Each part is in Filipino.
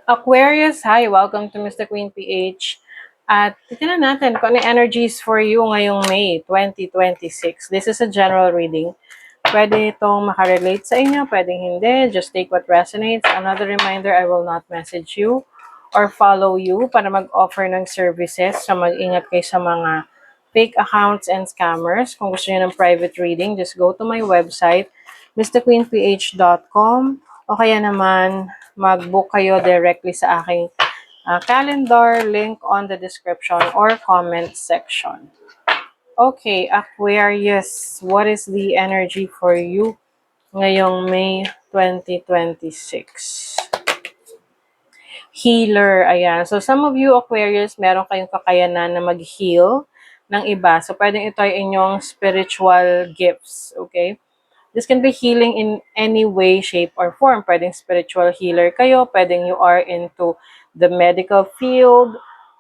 Aquarius, hi! Welcome to Mr. Queen PH. At titignan natin kung ano yung energies for you ngayong May 2026. This is a general reading. Pwede itong makarelate sa inyo, pwedeng hindi. Just take what resonates. Another reminder, I will not message you or follow you para mag-offer ng services. So mag-ingat kayo sa mga fake accounts and scammers. Kung gusto niyo ng private reading, just go to my website, mrqueenph.com, o kaya naman mag-book kayo directly sa aking calendar, link on the description or comment section. Okay, Aquarius, what is the energy for you ngayong May 2026? Healer, ayan. So, some of you Aquarius, meron kayong kakayanan na mag-heal ng iba. So, pwedeng ito ay inyong spiritual gifts, okay? This can be healing in any way, shape, or form. Pwedeng spiritual healer kayo, pwedeng you are into the medical field,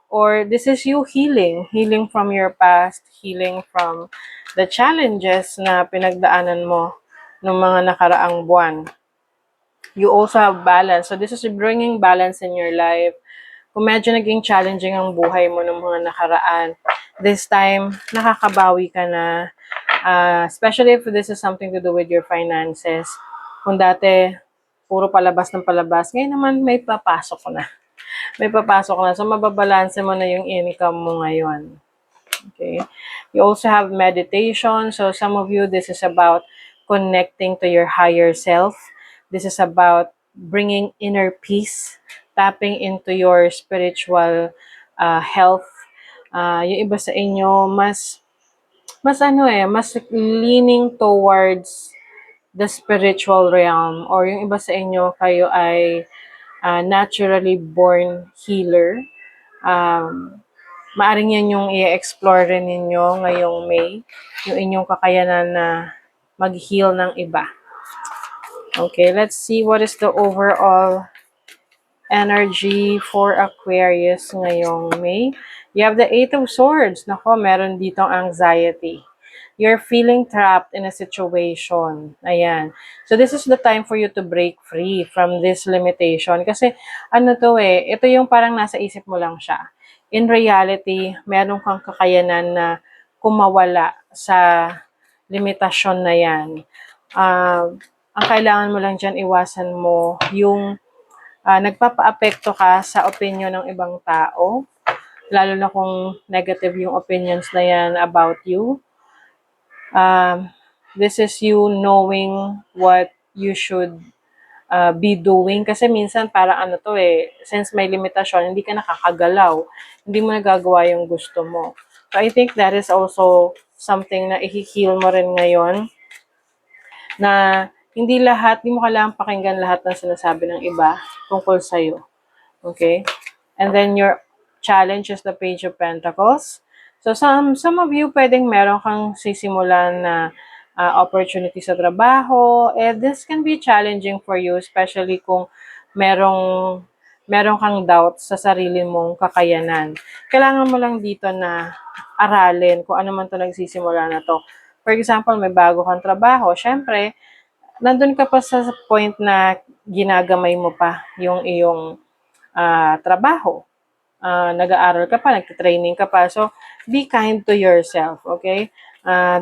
or this is you healing from your past, healing from the challenges na pinagdaanan mo ng mga nakaraang buwan. You also have balance. So this is bringing balance in your life. Kung medyo naging challenging ang buhay mo ng mga nakaraan, this time, nakakabawi ka na. Especially if this is something to do with your finances. Kung dati, puro palabas ng palabas, ngayon naman may papasok na. May papasok na. So, mababalanse mo na yung income mo ngayon. Okay? You also have meditation. So, some of you, this is about connecting to your higher self. This is about bringing inner peace, tapping into your spiritual health. Yung iba sa inyo, mas leaning towards the spiritual realm, or yung iba sa inyo, kayo ay naturally born healer. Maaring yan yung i-explore rin ninyo ngayong May, yung inyong kakayanan na mag-heal ng iba. Okay, let's see what is the overall energy for Aquarius ngayong May. You have the Eight of Swords. Nako, meron ditong anxiety. You're feeling trapped in a situation. Ayan. So, this is the time for you to break free from this limitation. Kasi, ito yung parang nasa isip mo lang siya. In reality, meron kang kakayanan na kumawala sa limitasyon na yan. Ang kailangan mo lang dyan, iwasan mo yung nagpapa-apekto ka sa opinion ng ibang tao, lalo na kung negative yung opinions na yan about you. This is you knowing what you should be doing. Kasi minsan parang since may limitasyon, hindi ka nakakagalaw, hindi mo nagagawa yung gusto mo. So I think that is also something na i-heal mo rin ngayon, na hindi mo kailangang pakinggan lahat ng sinasabi ng iba tungkol sa'yo. Okay? And then your challenge is the Page of Pentacles. So some of you, pwedeng meron kang sisimulan na opportunity sa trabaho. This can be challenging for you, especially kung meron kang doubt sa sarili mong kakayanan. Kailangan mo lang dito na aralin kung ano man to nagsisimula na to. For example, may bago kang trabaho. Syempre, nandun ka pa sa point na ginagamay mo pa yung iyong trabaho. Nag-aaral ka pa, nagtitraining ka pa. So, be kind to yourself, okay?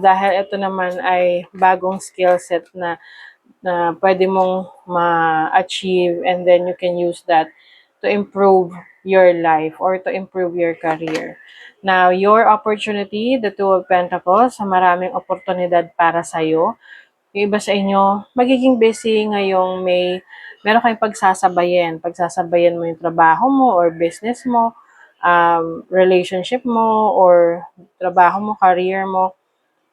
Dahil ito naman ay bagong skill set na pwede mong ma-achieve, and then you can use that to improve your life or to improve your career. Now, your opportunity, the Two of Pentacles, maraming oportunidad para sa'yo. Yung iba sa inyo, magiging busy ngayong meron kayong pagsasabayan mo yung trabaho mo or business mo, relationship mo or trabaho mo, career mo.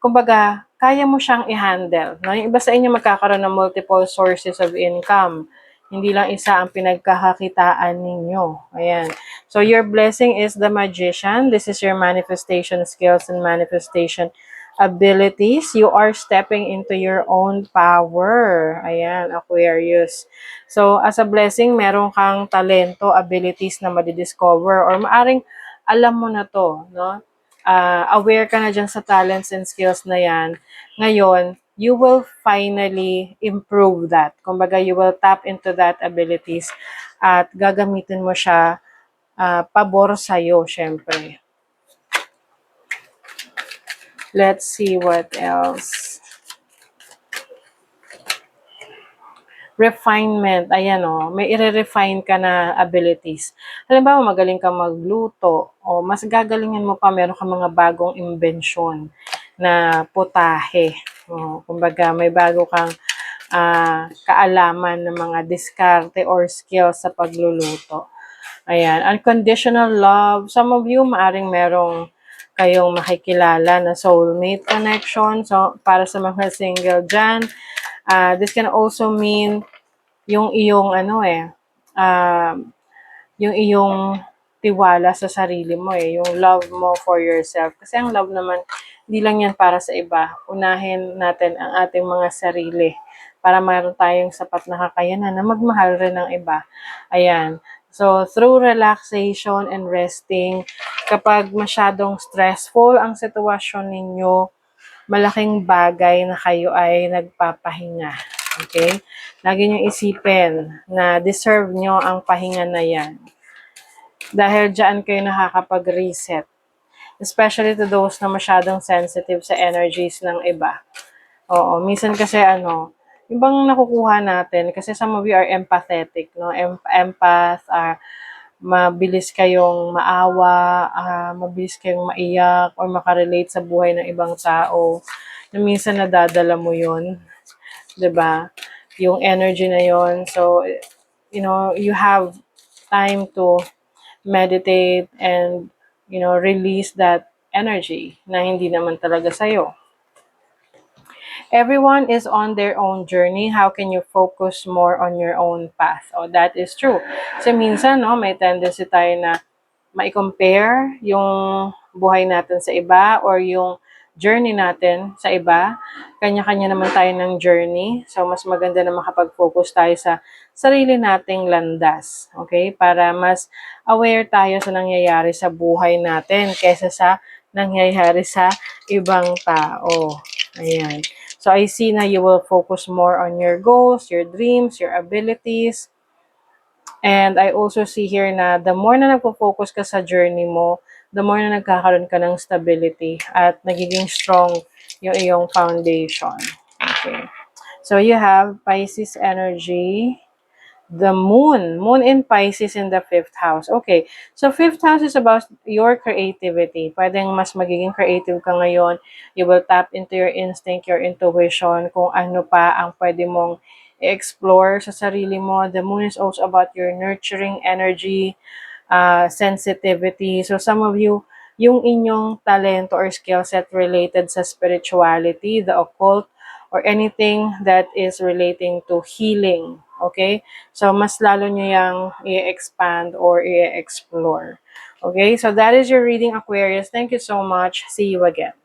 Kumbaga, kaya mo siyang i-handle. No? Yung iba sa inyo magkakaroon ng multiple sources of income. Hindi lang isa ang pinagkakakitaan ninyo. Ayan. So, your blessing is the Magician. This is your manifestation skills and manifestation abilities. You are stepping into your own power. Ayan, Aquarius. So, as a blessing, meron kang talento, abilities na madidiscover, or maaring alam mo na to, no? Aware ka na dyan sa talents and skills na yan. Ngayon, you will finally improve that. Kumbaga, you will tap into that abilities at gagamitin mo siya pabor sa'yo, syempre. Let's see what else. Refinement, ayan may i-refine ka na abilities. Halimbawa, magaling ka magluto, o mas gagalingan mo pa, meron ka mga bagong inbensyon na putahe. Kumbaga, may bago kang kaalaman ng mga diskarte or skills sa pagluluto. Ayan, unconditional love. Some of you, maaring merong kayong makikilala na soulmate connection. So, para sa mga single dyan, this can also mean yung iyong yung iyong tiwala sa sarili mo yung love mo for yourself. Kasi ang love naman, hindi lang yan para sa iba. Unahin natin ang ating mga sarili para mayroon tayong sapat na kakayanan na magmahal rin ng iba. Ayan. So, through relaxation and resting, kapag masyadong stressful ang sitwasyon ninyo, malaking bagay na kayo ay nagpapahinga. Okay? Lagi nyo isipin na deserve nyo ang pahinga na yan. Dahil dyan kayo nakakapag-reset. Especially to those na masyadong sensitive sa energies ng iba. Oo, minsan kasi yung bang nakukuha natin, kasi some of you are empathetic, no? Empath, mabilis kayong maawa, mabilis kayong maiyak, or makarelate sa buhay ng ibang tao. Na minsan nadadala mo yun, 'di ba? Yung energy na yon. So, you have time to meditate and, release that energy na hindi naman talaga sa'yo. Everyone is on their own journey. How can you focus more on your own path? Oh, that is true. Kasi minsan, may tendency tayo na ma-compare yung buhay natin sa iba or yung journey natin sa iba. Kanya-kanya naman tayo ng journey. So, mas maganda na makapag-focus tayo sa sarili nating landas. Okay? Para mas aware tayo sa nangyayari sa buhay natin kaysa sa nangyayari sa ibang tao. Ayan. So, I see na you will focus more on your goals, your dreams, your abilities. And I also see here na the more na nagpo-focus ka sa journey mo, the more na nagkakaroon ka ng stability at nagiging strong yung iyong foundation. Okay. So, you have Pisces energy, the moon in Pisces in the 5th house. Okay, so 5th house is about your creativity. Pwedeng mas magiging creative ka ngayon. You will tap into your instinct, your intuition, kung ano pa ang pwede mong i-explore sa sarili mo. The moon is also about your nurturing energy, sensitivity. So some of you, yung inyong talento or skill set related sa spirituality, the occult, or anything that is relating to healing. Okay? So, mas lalo nyo yung i-expand or i-explore. Okay? So, that is your reading, Aquarius. Thank you so much. See you again.